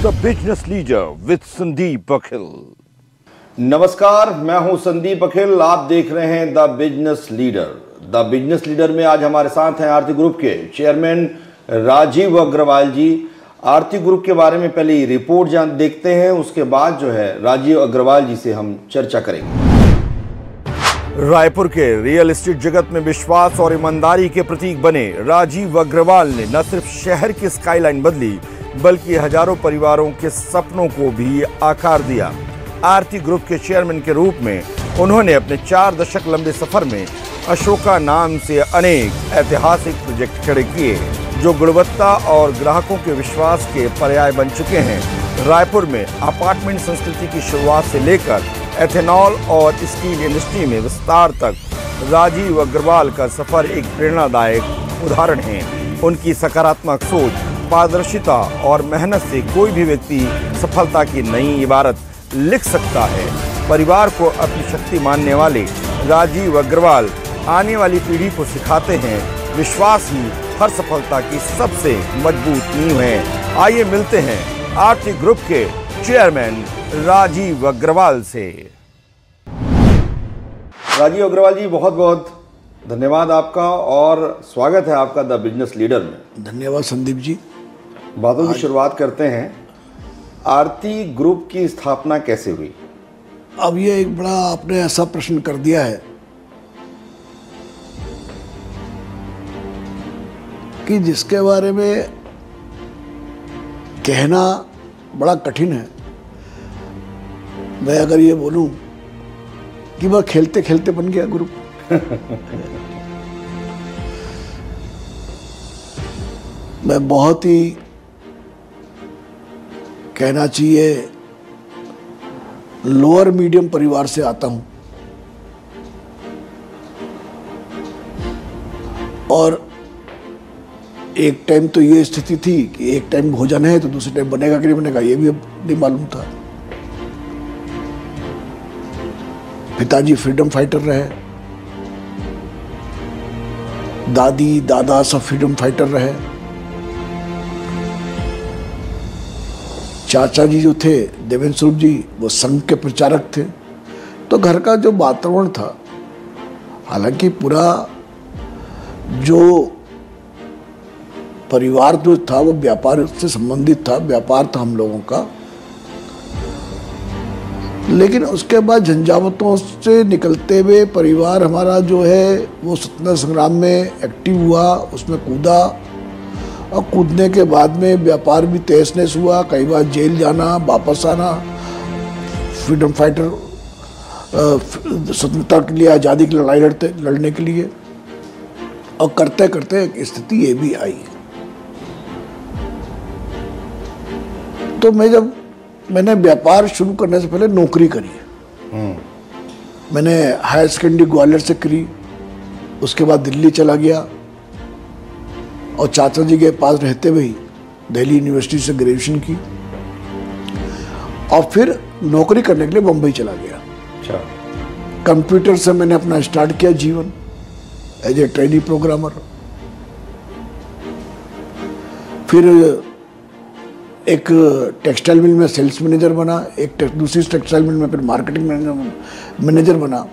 The business leader with Sandeep Akhil. नमस्कार, मैं हूं संदीप अखिल। आप देख रहे हैं the business leader. The business leader में आज हमारे साथ हैं आरती ग्रुप के चेयरमैन राजीव अग्रवाल जी। आरती ग्रुप के बारे में पहले रिपोर्ट देखते हैं, उसके बाद जो है राजीव अग्रवाल जी से हम चर्चा करेंगे। रायपुर के रियल एस्टेट जगत में विश्वास और ईमानदारी के प्रतीक बने राजीव अग्रवाल ने न सिर्फ शहर की स्काईलाइन बदली बल्कि हजारों परिवारों के सपनों को भी आकार दिया। आरती ग्रुप के चेयरमैन के रूप में उन्होंने अपने 4 दशक लंबे सफर में अशोका नाम से अनेक ऐतिहासिक प्रोजेक्ट खड़े किए जो गुणवत्ता और ग्राहकों के विश्वास के पर्याय बन चुके हैं। रायपुर में अपार्टमेंट संस्कृति की शुरुआत से लेकर एथेनॉल और स्टील इंडस्ट्री में विस्तार तक राजीव अग्रवाल का सफर एक प्रेरणादायक उदाहरण है। उनकी सकारात्मक सोच, पारदर्शिता और मेहनत से कोई भी व्यक्ति सफलता की नई इबारत लिख सकता है। परिवार को अपनी शक्ति मानने वाले राजीव अग्रवाल आने वाली पीढ़ी को सिखाते हैं विश्वास ही हर सफलता की सबसे मजबूत नींव है। आइए मिलते हैं आरती ग्रुप के चेयरमैन राजीव अग्रवाल से। राजीव अग्रवाल जी, बहुत बहुत धन्यवाद आपका और स्वागत है आपका द बिजनेस लीडर में। धन्यवाद संदीप जी। बातों की शुरुआत करते हैं। आरती ग्रुप की स्थापना कैसे हुई? अब ये एक बड़ा आपने ऐसा प्रश्न कर दिया है कि जिसके बारे में कहना बड़ा कठिन है। मैं अगर ये बोलूं कि वह खेलते खेलते बन गया ग्रुप मैं बहुत ही कहना चाहिए लोअर मीडियम परिवार से आता हूं और एक टाइम तो ये स्थिति थी कि एक टाइम भोजन है तो दूसरे टाइम बनेगा कि नहीं बनेगा ये भी अब नहीं मालूम था। पिताजी फ्रीडम फाइटर रहे, दादी दादा सब फ्रीडम फाइटर रहे, चाचा जी जो थे देवेंद्र स्वरूप जी वो संघ के प्रचारक थे। तो घर का जो वातावरण था, हालांकि पूरा जो परिवार जो था वो व्यापार से संबंधित था, व्यापार था हम लोगों का, लेकिन उसके बाद झंझावतों से निकलते हुए परिवार हमारा जो है वो स्वतंत्रता संग्राम में एक्टिव हुआ, उसमें कूदा और कूदने के बाद में व्यापार भी तहस नहस हुआ। कई बार जेल जाना, वापस आना, फ्रीडम फाइटर स्वतंत्रता के लिए, आज़ादी की लड़ाई लड़ने के लिए, और करते करते एक स्थिति ये भी आई। तो मैंने व्यापार शुरू करने से पहले नौकरी करी। मैंने हायर सेकेंडरी ग्वालियर से करी, उसके बाद दिल्ली चला गया और चाचा जी के पास रहते हुए दिल्ली यूनिवर्सिटी से ग्रेजुएशन की और फिर नौकरी करने के लिए मुंबई चला गया। अच्छा। कंप्यूटर से मैंने अपना स्टार्ट किया जीवन एज ए ट्रेनी प्रोग्रामर। फिर एक टेक्सटाइल मिल में सेल्स मैनेजर बना, एक दूसरी टेक्सटाइल मिल में फिर मार्केटिंग मैनेजर बना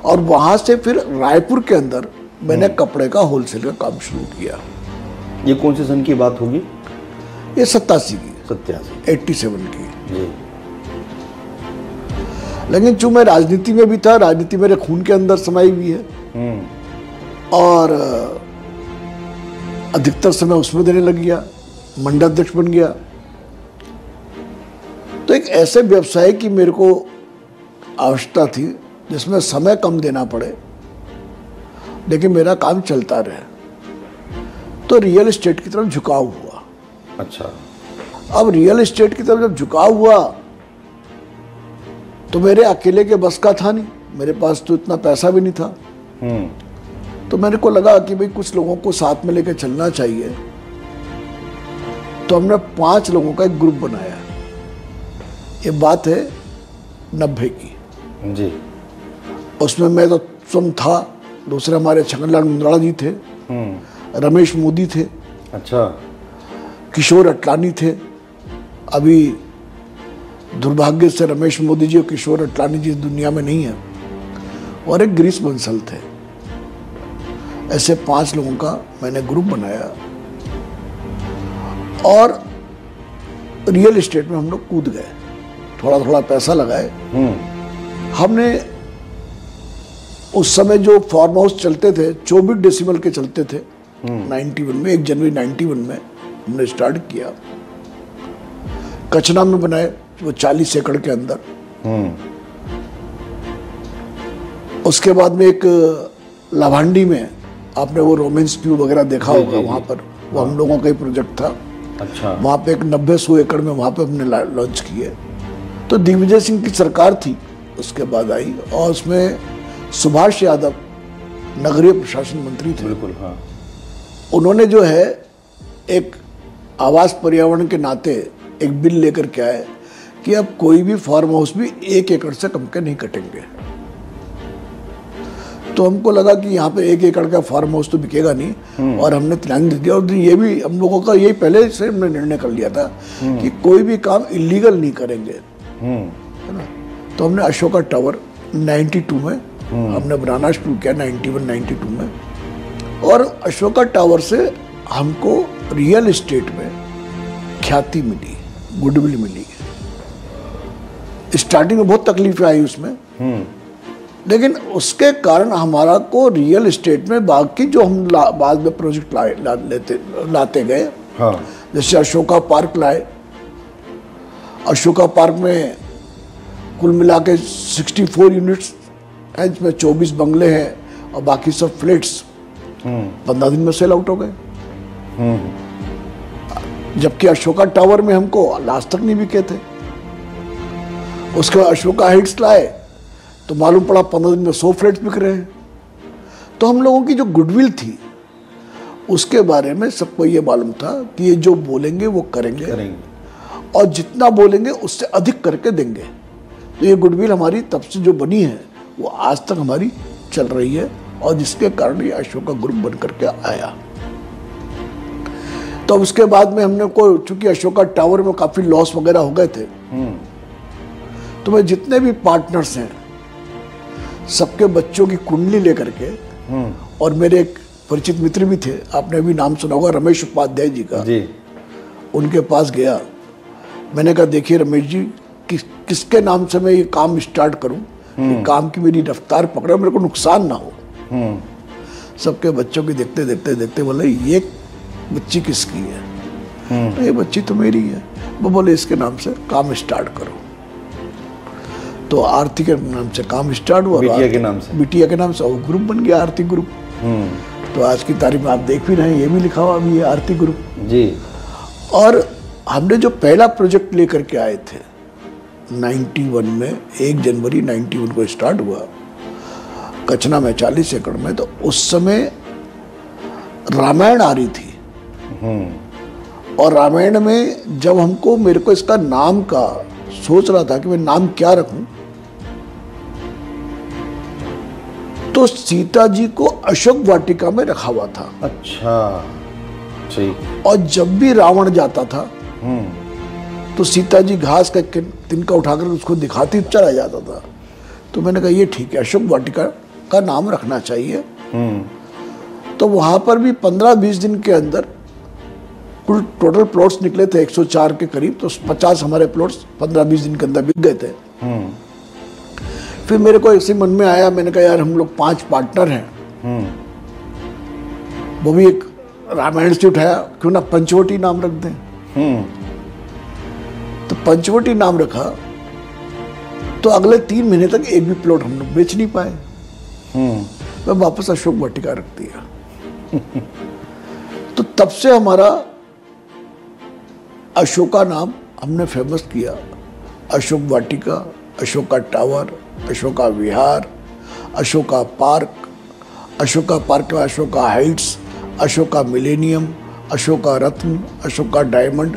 और वहाँ से फिर रायपुर के अंदर मैंने कपड़े का होलसेल का काम शुरू किया। ये कौन से सन की बात होगी? ये 87 की, 87 की जी। लेकिन चूंकि मैं राजनीति में भी था, राजनीति मेरे खून के अंदर समाई हुई है और अधिकतर समय उसमें देने लग गया, मंडल अध्यक्ष बन गया। तो एक ऐसे व्यवसाय की मेरे को आवश्यकता थी जिसमें समय कम देना पड़े लेकिन मेरा काम चलता रहे। तो रियल एस्टेट की तरफ झुकाव हुआ। अच्छा। अब रियल एस्टेट की तरफ जब झुकाव हुआ तो मेरे अकेले के बस का था नहीं, मेरे पास तो इतना पैसा भी नहीं था। तो मेरे को लगा कि भाई कुछ लोगों को साथ में लेकर चलना चाहिए। तो हमने 5 लोगों का एक ग्रुप बनाया। ये बात है 90 की जी। उसमें मैं तो स्वयं था, दूसरे हमारे छगनलाल मुंद्राड़ा जी थे, रमेश मोदी थे, अच्छा, किशोर अटलानी थे, अभी दुर्भाग्य से रमेश मोदी जी और किशोर अडवाणी जी इस दुनिया में नहीं है, और एक गिरीश बंसल थे। ऐसे 5 लोगों का मैंने ग्रुप बनाया और रियल एस्टेट में हम लोग कूद गए, थोड़ा थोड़ा पैसा लगाए। हमने उस समय जो फार्म हाउस चलते थे 24 डेसिमल के चलते थे, 91 में 1 जनवरी 91 में हमने स्टार्ट किया। कचना में बनाए वो 40 एकड़ के अंदर। उसके बाद में एक लाभांडी में आपने वो रोमेंस व्यू वगैरह देखा होगा, वहां पर वो हम लोगों का ही प्रोजेक्ट था। अच्छा। वहां पे एक 90-100 एकड़ में वहां पे हमने लॉन्च किए। तो दिग्विजय सिंह की सरकार थी, उसके बाद आई, और उसमें सुभाष यादव नगरीय प्रशासन मंत्री थे। बिल्कुल, हाँ। उन्होंने जो है एक आवास पर्यावरण के नाते एक बिल लेकर के आए कि अब कोई भी फार्म हाउस भी 1 एकड़ से कम के नहीं कटेंगे। तो हमको लगा कि यहाँ पे 1 एकड़ का फार्म हाउस तो बिकेगा नहीं, और हमने ध्यान दे दिया। और ये भी हम लोगों का यही पहले से हमने निर्णय कर लिया था कि कोई भी काम इलीगल नहीं करेंगे, है ना। तो हमने अशोका टावर 92 में हमने बनाना शुरू किया, 91-92 में। और अशोका टावर से हमको रियल एस्टेट में ख्याति मिली, गुडविल मिली। स्टार्टिंग में बहुत तकलीफें आई उसमें, लेकिन उसके कारण हमारा को रियल एस्टेट में बाकी जो हम बाद में प्रोजेक्ट लाते गए, हाँ। जैसे अशोका पार्क लाए। अशोका पार्क में कुल मिला के 64 यूनिट्स हैं, जिसमें 24 बंगले हैं और बाकी सब फ्लैट्स 15 दिन में सेल आउट हो गए। जबकि अशोका टावर में हमको लास्ट तक नहीं बिके थे। उसके बाद अशोका हाइट्स लाए तो मालूम पड़ा 15 दिन में 100 फ्लैट्स बिक रहे हैं। तो हम लोगों की जो गुडविल थी उसके बारे में सबको ये मालूम था कि ये जो बोलेंगे वो करेंगे, और जितना बोलेंगे उससे अधिक करके देंगे। तो ये गुडविल हमारी तब से जो बनी है वो आज तक हमारी चल रही है, और जिसके कारण ये अशोका ग्रुप बन करके आया। तो उसके बाद में हमने को, चूंकि अशोका टावर में काफी लॉस वगैरह हो गए थे, तो मैं जितने भी पार्टनर्स हैं सबके बच्चों की कुंडली लेकर के, और मेरे एक परिचित मित्र भी थे, आपने भी नाम सुना होगा रमेश उपाध्याय जी का जी। उनके पास गया। मैंने कहा देखिए रमेश जी, किसके नाम से मैं ये काम स्टार्ट करूं, ये काम की मेरी रफ्तार पकड़े, मेरे को नुकसान ना हो। सबके बच्चों की देखते देखते देखते बोले ये बच्ची किसकी है? तो ये बच्ची तो मेरी है। वो बोले इसके नाम से काम स्टार्ट करो। तो आरती के नाम से काम स्टार्ट हुआ, बिटिया के नाम से, बिटिया के नाम से वो ग्रुप बन गया, आरती ग्रुप। तो आज की तारीख में आप देख भी रहे हैं, ये भी लिखा हुआ अभी, ये आरती ग्रुप जी। और हमने जो पहला प्रोजेक्ट लेकर के आए थे 91 में, 1 जनवरी 91 को स्टार्ट हुआ कचना में 40 एकड़ में। तो उस समय रामायण आ रही थी, और रामायण में जब हमको, मेरे को इसका नाम का सोच रहा था कि मैं नाम क्या रखूं, तो सीता जी को अशोक वाटिका में रखा हुआ था। अच्छा, ठीक। और जब भी रावण जाता था तो सीता जी घास का तिनका उठाकर उसको दिखाती चला जाता था। तो मैंने कहा ये ठीक है, अशोक वाटिका का नाम रखना चाहिए। तो वहां पर भी 15-20 दिन के अंदर कुल टोटल प्लॉट्स निकले थे 104 के करीब। तो 50 हमारे प्लॉट्स 15-20 दिन के अंदर बिक गए थे। फिर मेरे को ऐसे मन में आया, मैंने कहा यार हम लोग 5 पार्टनर हैं, वो भी एक रामायण से उठाया, क्यों ना पंचवटी नाम रख दें। तो पंचवटी नाम रखा। तो अगले 3 महीने तक एक भी प्लॉट हम लोग बेच नहीं पाए। मैं वापस अशोक वाटिका रख दिया। तो तब से हमारा अशोका नाम हमने फेमस किया। अशोक वाटिका, अशोका टावर, अशोका विहार, अशोका पार्क, अशोका पार्क में अशोका हाइट्स, अशोका मिलेनियम, अशोका रत्न, अशोका डायमंड,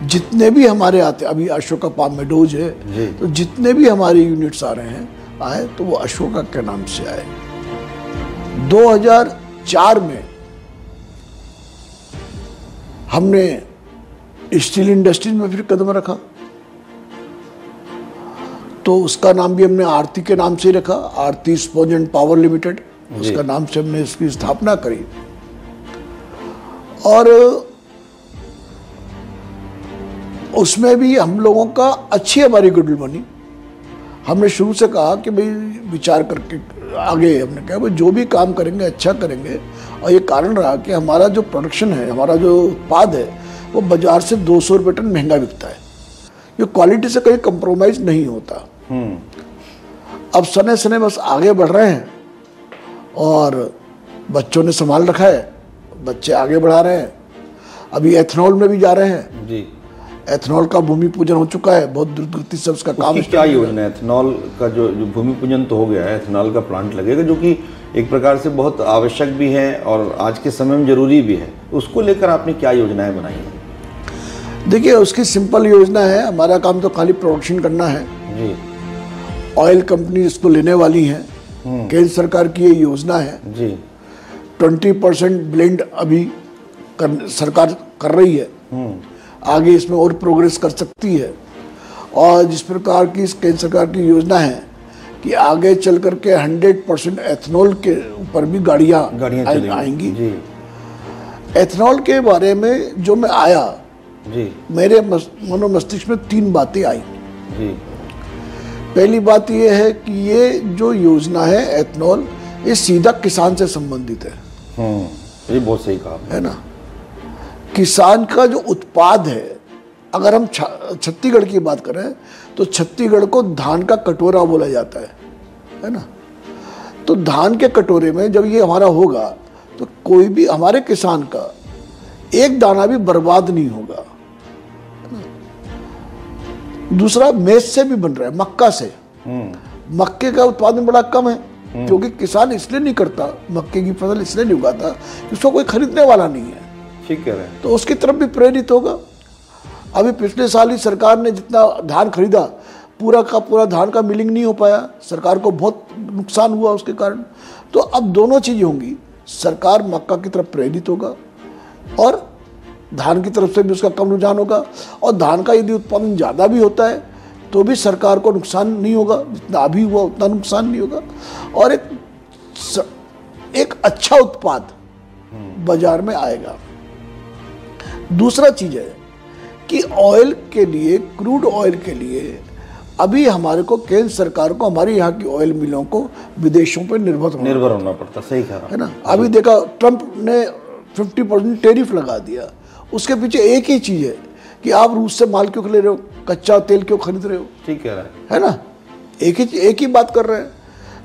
जितने भी हमारे आते, अभी अशोका पाम मेडोज है, तो जितने भी हमारे यूनिट्स आ रहे हैं आए तो वो अशोका के नाम से आए। 2004 में हमने स्टील इंडस्ट्रीज में फिर कदम रखा, तो उसका नाम भी हमने आरती के नाम से ही रखा, आरती स्पॉन्ज एंड पावर लिमिटेड, उसका नाम से हमने इसकी स्थापना करी। और उसमें भी हम लोगों का अच्छी हमारी गुडविल बनी। हमने शुरू से कहा कि भाई विचार करके आगे हमने कहा भाई जो भी काम करेंगे अच्छा करेंगे। और ये कारण रहा कि हमारा जो प्रोडक्शन है, हमारा जो उत्पाद है, वो बाजार से 200 रुपये टन महंगा बिकता है। ये क्वालिटी से कहीं कंप्रोमाइज नहीं होता। अब सने सने बस आगे बढ़ रहे हैं और बच्चों ने संभाल रखा है, बच्चे आगे बढ़ा रहे हैं। अभी एथेनॉल में भी जा रहे हैं जी। एथेनॉल का भूमि पूजन हो चुका है, बहुत द्रुत गति से उसका काम। क्या योजना है एथेनॉल का? जो भूमि पूजन तो हो गया है, एथेनॉल का प्लांट लगेगा जो कि एक प्रकार से बहुत आवश्यक भी है और आज के समय में जरूरी भी है। उसको लेकर आपने क्या योजनाएं बनाई हैं? देखिए, उसकी सिंपल योजना है, हमारा काम तो खाली प्रोडक्शन करना है जी। ऑयल कंपनी इसको लेने वाली है, केंद्र सरकार की ये योजना है जी। 20% ब्लेंड अभी सरकार कर रही है, आगे इसमें और प्रोग्रेस कर सकती है। और जिस प्रकार की इस केंद्र सरकार की योजना है कि आगे चल करके 100% एथेनॉल के ऊपर भी गाड़ियाँ आएंगी जी। एथेनॉल के बारे में जो मैं आया जी, मेरे मनो मस्तिष्क में 3 बातें आई जी। पहली बात यह है कि ये जो योजना है एथेनॉल, ये सीधा किसान से संबंधित है। ये बहुत सही कहा है ना। किसान का जो उत्पाद है, अगर हम छत्तीसगढ़ की बात करें तो छत्तीसगढ़ को धान का कटोरा बोला जाता है ना। तो धान के कटोरे में जब ये हमारा होगा तो कोई भी हमारे किसान का एक दाना भी बर्बाद नहीं होगा। दूसरा, मेज से भी बन रहा है, मक्का से। मक्के का उत्पादन बड़ा कम है क्योंकि किसान इसलिए नहीं करता, मक्के की फसल इसलिए नहीं उगाता कि उसको कोई खरीदने वाला नहीं है। ठीक कह रहे हैं। तो उसकी तरफ भी प्रेरित होगा। अभी पिछले साल ही सरकार ने जितना धान खरीदा, पूरा का पूरा धान का मिलिंग नहीं हो पाया, सरकार को बहुत नुकसान हुआ उसके कारण। तो अब दोनों चीजें होंगी, सरकार मक्का की तरफ प्रेरित होगा और धान की तरफ से भी उसका कम रुझान होगा। और धान का यदि उत्पादन ज़्यादा भी होता है तो भी सरकार को नुकसान नहीं होगा, जितना अभी हुआ उतना नुकसान नहीं होगा। और एक अच्छा उत्पाद बाजार में आएगा। दूसरा चीज है कि ऑयल के लिए, क्रूड ऑयल के लिए अभी हमारे को केंद्र सरकार को, हमारे यहाँ की ऑयल मिलों को विदेशों पर निर्भर होना पड़ता। सही कहा है ना। अभी देखा, ट्रंप ने 50% टैरिफ लगा दिया। उसके पीछे एक ही चीज है कि आप रूस से माल क्यों ले रहे हो, कच्चा तेल क्यों खरीद रहे हो। ठीक कह रहा है ना। एक ही बात कर रहे हैं।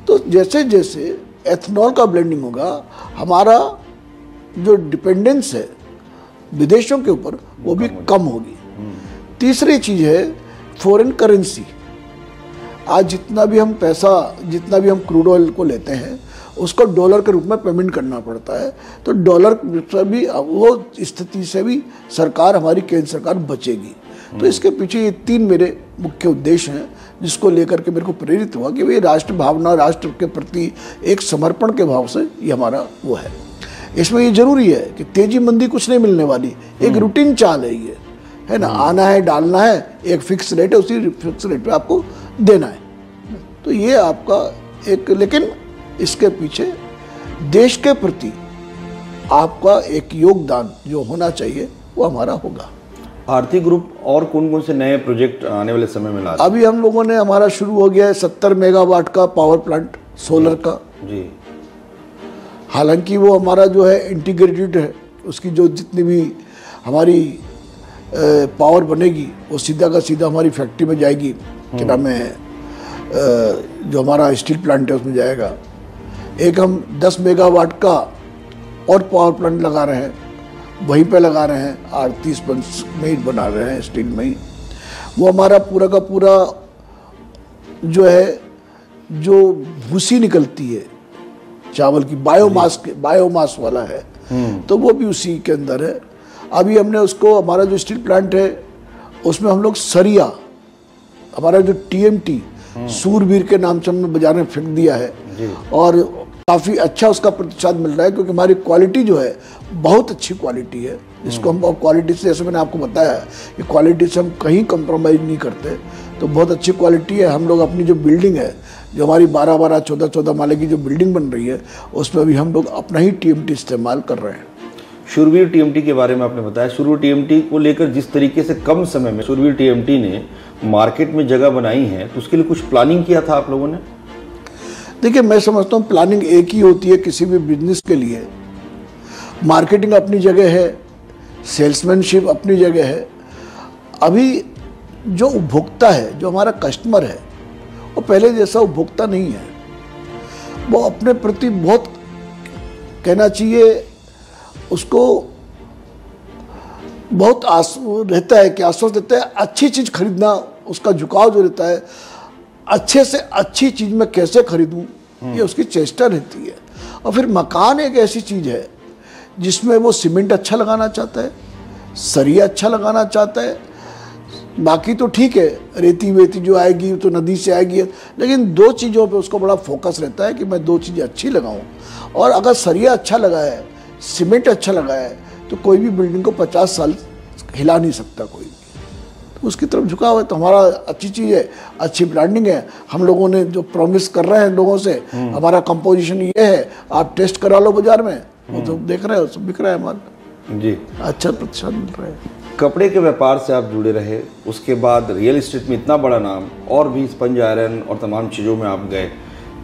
तो जैसे जैसे एथेनॉल का ब्लेंडिंग होगा, हमारा जो डिपेंडेंस है विदेशों के ऊपर वो भी कम होगी। तीसरी चीज है फॉरेन करेंसी। आज जितना भी हम क्रूड ऑयल को लेते हैं उसको डॉलर के रूप में पेमेंट करना पड़ता है। तो डॉलर से भी, वो स्थिति से भी सरकार, हमारी केंद्र सरकार बचेगी। तो इसके पीछे ये 3 मेरे मुख्य उद्देश्य हैं जिसको लेकर के मेरे को प्रेरित हुआ कि भाई राष्ट्र भावना, राष्ट्र के प्रति एक समर्पण के भाव से ये हमारा वो है। इसमें ये जरूरी है कि तेजी मंदी कुछ नहीं मिलने वाली, एक रूटीन चाल है ये, है ना। आना है, डालना है, एक फिक्स रेट है, उसी फिक्स रेट पे आपको देना है। तो ये आपका एक, लेकिन इसके पीछे देश के प्रति आपका एक योगदान जो होना चाहिए वो हमारा होगा। आरती ग्रुप और कौन कौन से नए प्रोजेक्ट आने वाले समय में ला रहे हैं? अभी हम लोगों ने, हमारा शुरू हो गया है 70 मेगावाट का पावर प्लांट सोलर का जी। हालांकि वो हमारा जो है इंटीग्रेटेड है, उसकी जो जितनी भी हमारी पावर बनेगी वो सीधा का सीधा हमारी फैक्ट्री में जाएगी। क्या नाम है, जो हमारा स्टील प्लांट है उसमें जाएगा। एक हम 10 मेगावाट का और पावर प्लांट लगा रहे हैं, वहीं पे लगा रहे हैं, आरती स्पंज में ही बना रहे हैं, स्टील में ही। वो हमारा पूरा का पूरा जो है, जो भूसी निकलती है चावल की, बायोमास वाला है, तो वो भी उसी के अंदर है। अभी हमने उसको, हमारा जो स्टील प्लांट है उसमें हम लोग सरिया, हमारा जो TMT सूरवीर के नाम से हमने बाजार में फेंक दिया है। और काफ़ी अच्छा उसका प्रतिशत मिल रहा है, क्योंकि हमारी क्वालिटी जो है बहुत अच्छी क्वालिटी है, जिसको हम क्वालिटी से, जैसे मैंने आपको बताया कि क्वालिटी से हम कहीं कंप्रोमाइज़ नहीं करते, तो बहुत अच्छी क्वालिटी है। हम लोग अपनी जो बिल्डिंग है, जो हमारी 12-12, 14-14 माले की जो बिल्डिंग बन रही है, उसमें भी हम लोग अपना ही TMT इस्तेमाल कर रहे हैं। शूरवीर TMT के बारे में आपने बताया, शूरवीर TMT को लेकर जिस तरीके से कम समय में शूरवीर TMT ने मार्केट में जगह बनाई है, तो उसके लिए कुछ प्लानिंग किया था आप लोगों ने? देखिए, मैं समझता हूँ प्लानिंग एक ही होती है किसी भी बिजनेस के लिए। मार्केटिंग अपनी जगह है, सेल्समैनशिप अपनी जगह है। अभी जो उपभोक्ता है, जो हमारा कस्टमर है, वो पहले जैसा उपभोक्ता नहीं है। वो अपने प्रति बहुत, कहना चाहिए उसको, बहुत रहता है कि आश्वास देता है, अच्छी चीज़ खरीदना, उसका झुकाव जो रहता है, अच्छे से अच्छी चीज़ मैं कैसे खरीदूं, ये उसकी चेष्टा रहती है। और फिर मकान एक ऐसी चीज़ है जिसमें वो सीमेंट अच्छा लगाना चाहता है, सरिया अच्छा लगाना चाहता है, बाकी तो ठीक है, रेती वेती जो आएगी तो नदी से आएगी, लेकिन दो चीज़ों पे उसको बड़ा फोकस रहता है कि मैं दो चीज़ें अच्छी लगाऊं। और अगर सरिया अच्छा लगा है, सीमेंट अच्छा लगा है, तो कोई भी बिल्डिंग को 50 साल हिला नहीं सकता कोई भी, तो उसकी तरफ झुकाव है। तो हमारा अच्छी चीज़ है, अच्छी ब्रांडिंग है। हम लोगों ने जो प्रॉमिस कर रहे हैं लोगों से, हमारा कंपोजिशन ये है, आप टेस्ट करा लो बाजार में, वो तो देख रहे हो, सब बिक रहा है माल जी, अच्छा प्रतिशत मिल रहा है। कपड़े के व्यापार से आप जुड़े रहे, उसके बाद रियल एस्टेट में इतना बड़ा नाम, और भी स्पंज आयरन और तमाम चीज़ों में आप गए,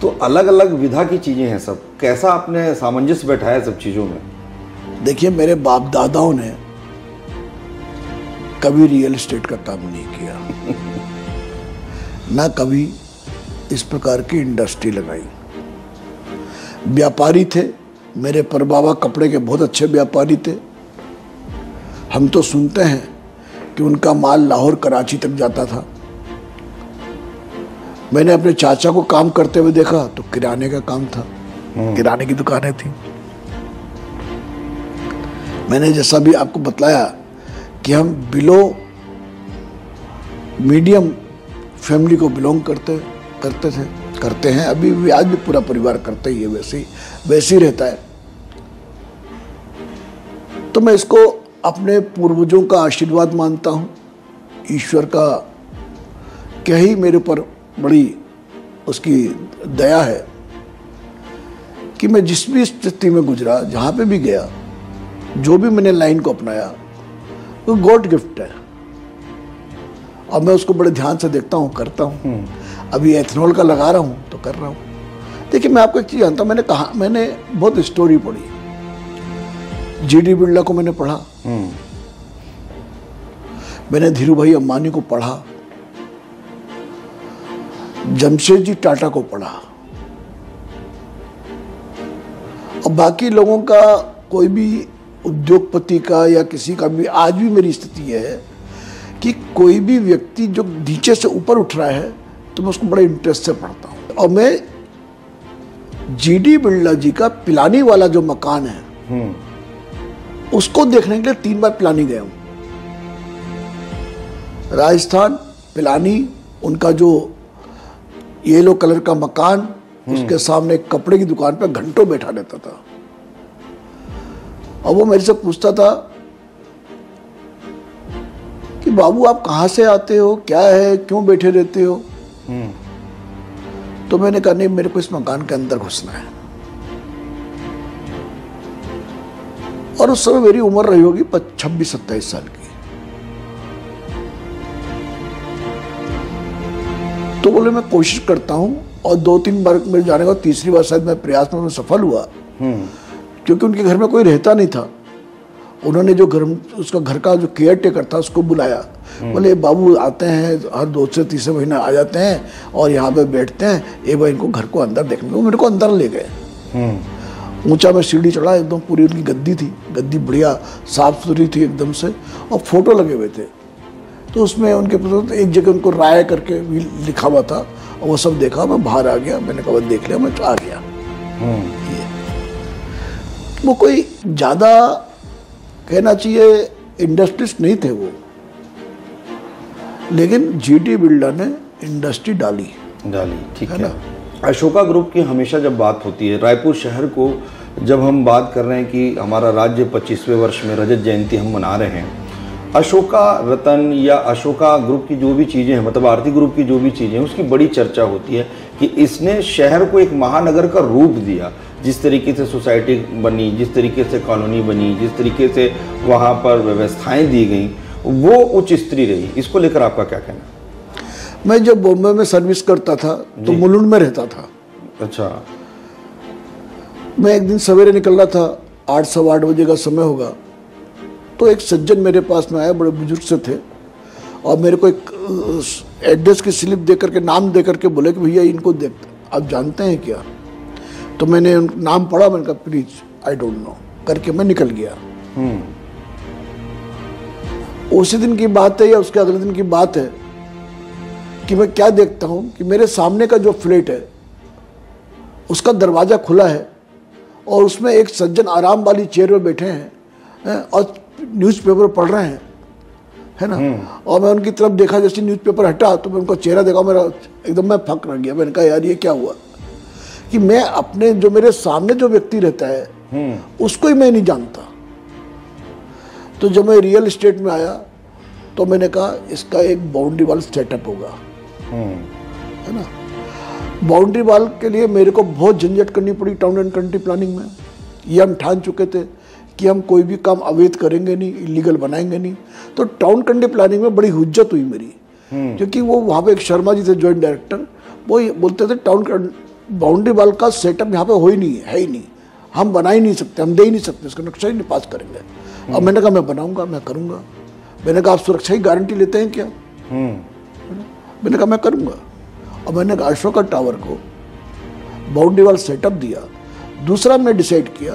तो अलग अलग विधा की चीज़ें हैं सब, कैसा आपने सामंजस्य बैठाया सब चीज़ों में? देखिए, मेरे बाप दादाओं ने कभी रियल एस्टेट का काम नहीं किया, ना कभी इस प्रकार की इंडस्ट्री लगाई। व्यापारी थे, मेरे परबाबा कपड़े के बहुत अच्छे व्यापारी थे। हम तो सुनते हैं कि उनका माल लाहौर कराची तक जाता था। मैंने अपने चाचा को काम करते हुए देखा तो किराने का काम था, किराने की दुकानें थी। मैंने जैसा भी आपको बतलाया कि हम बिलो मीडियम फैमिली को बिलोंग करते हैं, अभी भी, आज भी पूरा परिवार करता ही है, वैसे ही रहता है। तो मैं इसको अपने पूर्वजों का आशीर्वाद मानता हूँ, ईश्वर का क्या ही मेरे ऊपर बड़ी उसकी दया है कि मैं जिस भी स्थिति में गुजरा, जहाँ पे भी गया, जो भी मैंने लाइन को अपनाया, वो गॉड गिफ्ट है। और मैं उसको बड़े ध्यान से देखता हूँ, करता हूँ। अभी एथेनॉल का लगा रहा हूँ तो कर रहा हूँ। देखिए, मैं आपको एक चीज़ जानता हूँ, मैंने बहुत स्टोरी पढ़ी, GD बिरला को मैंने पढ़ा, मैंने धीरू भाई अंबानी को पढ़ा, जमशेदजी टाटा को पढ़ा, और बाकी लोगों का कोई भी उद्योगपति का या किसी का भी, आज भी मेरी स्थिति यह है कि कोई भी व्यक्ति जो नीचे से ऊपर उठ रहा है तो मैं उसको बड़े इंटरेस्ट से पढ़ता हूँ। और मैं GD बिरला जी का पिलानी वाला जो मकान है, उसको देखने के लिए 3 बार पिलानी गया हूँ। राजस्थान, पिलानी, उनका जो येलो कलर का मकान, उसके सामने एक कपड़े की दुकान पे घंटों बैठा रहता था। और वो मेरे से पूछता था कि बाबू आप कहाँ से आते हो, क्या है, क्यों बैठे रहते हो? तो मैंने कहा नहीं, मेरे को इस मकान के अंदर घुसना है। और उस समय मेरी उम्र रही होगी 26-27 साल की। तो बोले मैं कोशिश करता हूं, और 2-3 बार मेरे जाने का, तीसरी बार शायद मैं प्रयास में सफल हुआ, क्योंकि उनके घर में कोई रहता नहीं था। उन्होंने जो उसका घर का जो केयर टेकर था उसको बुलाया, बोले बाबू आते हैं, हर 2 से 3 महीने आ जाते हैं और यहाँ पे बैठते हैं, एक बार इनको घर को अंदर देखने। वो मेरे को अंदर ले गए। ऊंचा में सीढ़ी चढ़ा, एकदम पूरी उनकी गद्दी थी, गद्दी बढ़िया साफ सुथरी थी एकदम से, और फोटो लगे हुए थे। तो उसमें उनके एक जगह उनको राय करके भी लिखा हुआ था, और वो सब देखा। मैं बाहर आ गया, मैंने कहा देख लिया, मैं आ गया। वो कोई ज़्यादा कहना चाहिए इंडस्ट्रिस्ट नहीं थे वो, लेकिन GD बिरला ने इंडस्ट्री डाली, ठीक है ना। अशोका ग्रुप की हमेशा जब बात होती है, रायपुर शहर को जब हम बात कर रहे हैं कि हमारा राज्य 25वें वर्ष में रजत जयंती हम मना रहे हैं, अशोका रतन या अशोका ग्रुप की जो भी चीज़ें हैं, मतलब आरती ग्रुप की जो भी चीज़ें हैं, उसकी बड़ी चर्चा होती है कि इसने शहर को एक महानगर का रूप दिया। जिस तरीके से सोसाइटी बनी, जिस तरीके से कॉलोनी बनी, जिस तरीके से वहाँ पर व्यवस्थाएं दी गई, वो उच्च स्तरीय रही। इसको लेकर आपका क्या कहना है? मैं जब बॉम्बे में सर्विस करता था तो मुलुंड में रहता था। अच्छा। मैं एक दिन सवेरे निकल रहा था, 8 सवा 8 बजे का समय होगा, तो एक सज्जन मेरे पास में आया, बड़े बुजुर्ग से थे, और मेरे को एक एड्रेस की स्लिप दे करके, नाम दे करके बोले कि भैया इनको देख, आप जानते हैं क्या? तो मैंने नाम पढ़ा, मैंने कहा प्लीज आई डोंट नो करके मैं निकल गया। उसी दिन की बात है या उसके अगले दिन की बात है कि मैं क्या देखता हूं कि मेरे सामने का जो फ्लैट है उसका दरवाजा खुला है और उसमें एक सज्जन आराम वाली चेयर में बैठे हैं और न्यूज़पेपर पढ़ रहे हैं, है ना। और मैं उनकी तरफ देखा, जैसे न्यूज़पेपर हटा तो मैं उनका चेहरा देखा, मेरा एकदम मैं फक रह गया। मैंने कहा यार ये क्या हुआ कि मैं अपने जो मेरे सामने जो व्यक्ति रहता है उसको ही मैं नहीं जानता। तो जब मैं रियल एस्टेट में आया तो मैंने कहा इसका एक बाउंड्री वाल सेटअप होगा, है ना। बाउंड्री वाल के लिए मेरे को बहुत झंझट करनी पड़ी टाउन एंड कंट्री प्लानिंग में। ये हम ठान चुके थे कि हम कोई भी काम अवैध करेंगे नहीं, इलीगल बनाएंगे नहीं। तो टाउन कंट्री प्लानिंग में बड़ी हुज्जत हुई मेरी, क्योंकि वो वहाँ पे एक शर्मा जी थे जॉइंट डायरेक्टर, वो बोलते थे टाउन बाउंड्री वाल का सेटअप यहाँ पे हो ही नहीं है ही नहीं, हम बना ही नहीं सकते, हम दे ही नहीं सकते, उसका नक्शा ही नहीं पास करेंगे। अब मैंने कहा मैं बनाऊंगा, मैं करूंगा। मैंने कहा आप सुरक्षा की गारंटी लेते हैं क्या? मैंने कहा मैं करूंगा। और मैंने अशोका टावर को बाउंड्री वाल सेटअप दिया। दूसरा मैंने डिसाइड किया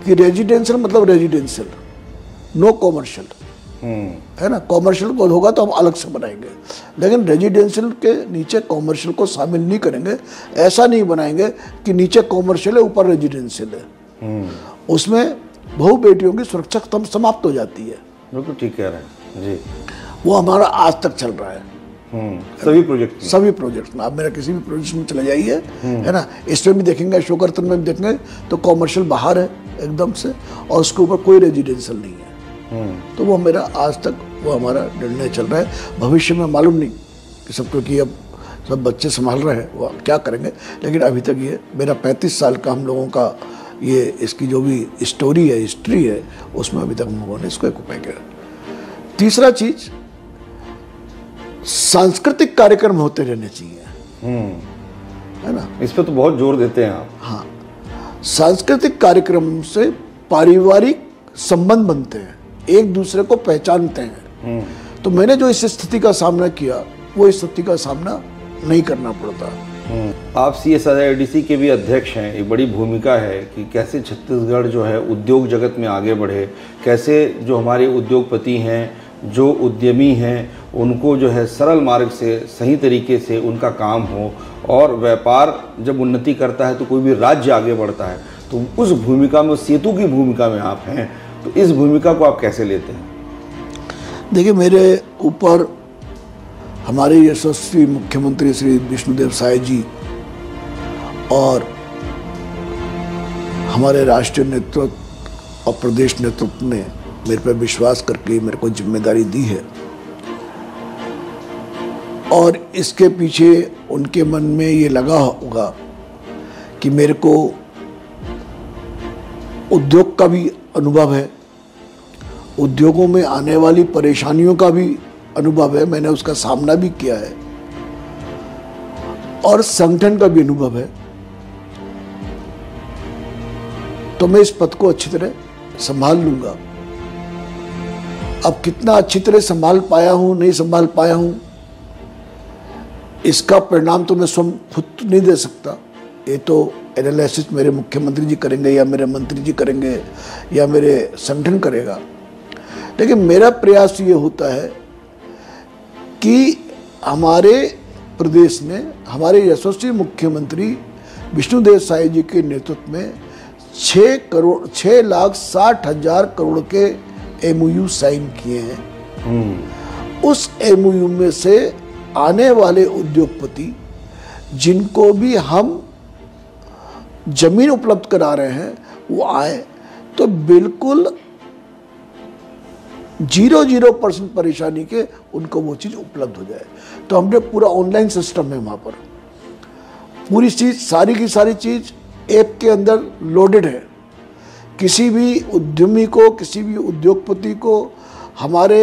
कि रेजिडेंशियल मतलब रेजिडेंशियल, नो कॉमर्शियल, है ना। कॉमर्शियल को होगा तो हम अलग से बनाएंगे, लेकिन रेजिडेंशियल के नीचे कॉमर्शियल को शामिल नहीं करेंगे। ऐसा नहीं बनाएंगे कि नीचे कॉमर्शियल है ऊपर रेजिडेंशियल है, उसमें बहु बेटियों की सुरक्षा समाप्त हो जाती है। बिल्कुल ठीक कह रहे हैं जी। वो हमारा आज तक चल रहा है सभी प्रोजेक्ट में। आप मेरा किसी भी प्रोजेक्ट में चले जाइए, है ना, इसमें भी देखेंगे, अशोक रतन में भी देखेंगे तो कॉमर्शियल बाहर है एकदम से और उसके ऊपर कोई रेजिडेंशियल नहीं है। तो वो मेरा आज तक वो हमारा निर्णय चल रहा है। भविष्य में मालूम नहीं कि सब, क्योंकि अब सब बच्चे संभाल रहे हैं वो क्या करेंगे, लेकिन अभी तक ये मेरा 35 साल का हम लोगों का ये इसकी जो भी स्टोरी है, हिस्ट्री है, उसमें अभी तक हम लोगों ने इसको एक उपाय किया। तीसरा चीज, सांस्कृतिक कार्यक्रम होते रहने चाहिए, है ना। इस पे तो बहुत जोर देते हैं आप। हाँ, सांस्कृतिक कार्यक्रम से पारिवारिक संबंध बनते हैं, एक दूसरे को पहचानते हैं। तो मैंने जो इस स्थिति का सामना किया वो इस स्थिति का सामना नहीं करना पड़ता। आप CSIRDC के भी अध्यक्ष हैं, एक बड़ी भूमिका है कि कैसे छत्तीसगढ़ जो है उद्योग जगत में आगे बढ़े, कैसे जो हमारे उद्योगपति हैं, जो उद्यमी हैं, उनको जो है सरल मार्ग से, सही तरीके से उनका काम हो, और व्यापार जब उन्नति करता है तो कोई भी राज्य आगे बढ़ता है। तो उस भूमिका में, सेतु की भूमिका में आप हैं, तो इस भूमिका को आप कैसे लेते हैं? देखिए, मेरे ऊपर हमारे यशस्वी मुख्यमंत्री श्री विष्णुदेव साय जी और हमारे राष्ट्रीय नेतृत्व और प्रदेश नेतृत्व ने मेरे पर विश्वास करके मेरे को जिम्मेदारी दी है, और इसके पीछे उनके मन में ये लगा होगा कि मेरे को उद्योग का भी अनुभव है, उद्योगों में आने वाली परेशानियों का भी अनुभव है, मैंने उसका सामना भी किया है, और संगठन का भी अनुभव है। तो मैं इस पद को अच्छी तरह संभाल लूंगा। अब कितना अच्छी तरह संभाल पाया हूं, नहीं संभाल पाया हूं, इसका परिणाम तो मैं स्वयं खुद नहीं दे सकता। ये तो एनालिसिस मेरे मुख्यमंत्री जी करेंगे, या मेरे मंत्री जी करेंगे, या मेरे संगठन करेगा। लेकिन मेरा प्रयास ये होता है कि हमारे प्रदेश ने हमारे यशस्वी मुख्यमंत्री विष्णुदेव साय जी के नेतृत्व में 6,60,000 करोड़ के MOU साइन किए हैं। उस MOU में से आने वाले उद्योगपति जिनको भी हम जमीन उपलब्ध करा रहे हैं वो आए तो बिल्कुल 0% परेशानी के उनको वो चीज़ उपलब्ध हो जाए। तो हमने पूरा ऑनलाइन सिस्टम है, वहाँ पर पूरी चीज़, सारी की सारी चीज़ ऐप के अंदर लोडेड है। किसी भी उद्यमी को, किसी भी उद्योगपति को हमारे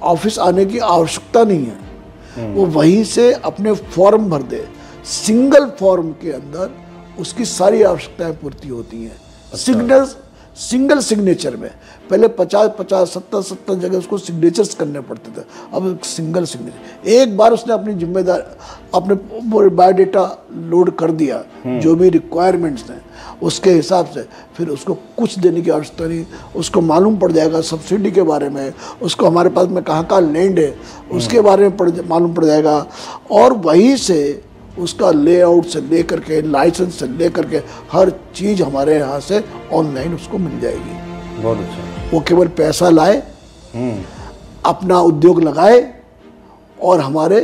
ऑफिस आने की आवश्यकता नहीं है। वो वहीं से अपने फॉर्म भर दे, सिंगल फॉर्म के अंदर उसकी सारी आवश्यकताएं पूर्ति होती हैं। सिंगल सिग्नेचर में पहले 50 70 जगह उसको सिग्नेचर्स करने पड़ते थे, अब सिंगल सिग्नेचर। एक बार उसने अपनी जिम्मेदारी, अपने बायोडेटा लोड कर दिया, जो भी रिक्वायरमेंट्स हैं उसके हिसाब से, फिर उसको कुछ देने की आवश्यकता नहीं। उसको मालूम पड़ जाएगा सब्सिडी के बारे में, उसको हमारे पास में कहाँ लैंड है उसके बारे में मालूम पड़ जाएगा, और वहीं से उसका लेआउट से लेकर के, लाइसेंस से लेकर के हर चीज़ हमारे यहाँ से ऑनलाइन उसको मिल जाएगी। बहुत अच्छा। वो केवल पैसा लाए, अपना उद्योग लगाए और हमारे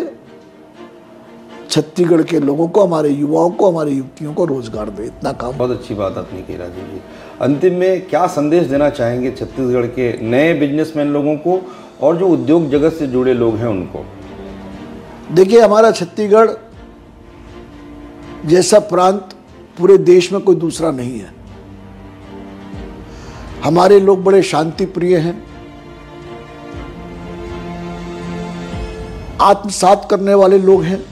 छत्तीसगढ़ के लोगों को, हमारे युवाओं को, हमारे युवतियों को रोजगार दे। इतना काम। बहुत अच्छी बात आपने की राजीव जी। अंतिम में क्या संदेश देना चाहेंगे छत्तीसगढ़ के नए बिजनेसमैन लोगों को और जो उद्योग जगत से जुड़े लोग हैं उनको? देखिए, हमारा छत्तीसगढ़ जैसा प्रांत पूरे देश में कोई दूसरा नहीं है। हमारे लोग बड़े शांति प्रिय हैं, आत्मसात करने वाले लोग हैं,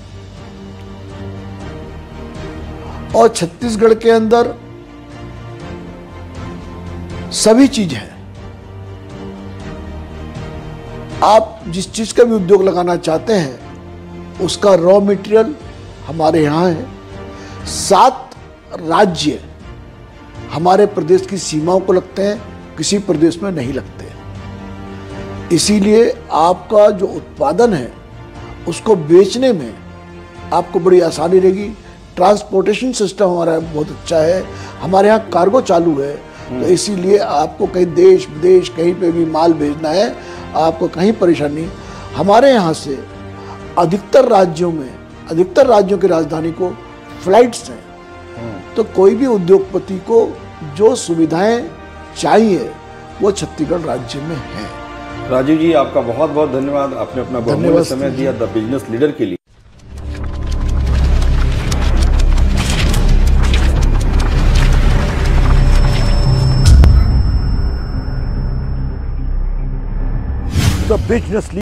और छत्तीसगढ़ के अंदर सभी चीज है। आप जिस चीज का भी उद्योग लगाना चाहते हैं उसका रॉ मटेरियल हमारे यहाँ है। 7 राज्य हमारे प्रदेश की सीमाओं को लगते हैं, किसी प्रदेश में नहीं लगते। इसीलिए आपका जो उत्पादन है उसको बेचने में आपको बड़ी आसानी रहेगी। ट्रांसपोर्टेशन सिस्टम हमारा बहुत अच्छा है, हमारे यहाँ कार्गो चालू है, तो इसीलिए आपको कहीं देश विदेश कहीं पे भी माल भेजना है, आपको कहीं परेशानी नहीं। हमारे यहाँ से अधिकतर राज्यों की राजधानी को फ्लाइट्स हैं, तो कोई भी उद्योगपति को जो सुविधाएं चाहिए वो छत्तीसगढ़ राज्य में है। राजीव जी, आपका बहुत बहुत धन्यवाद। आपने अपना बहुमूल्य समय दिया द बिजनेस लीडर के लिए। The business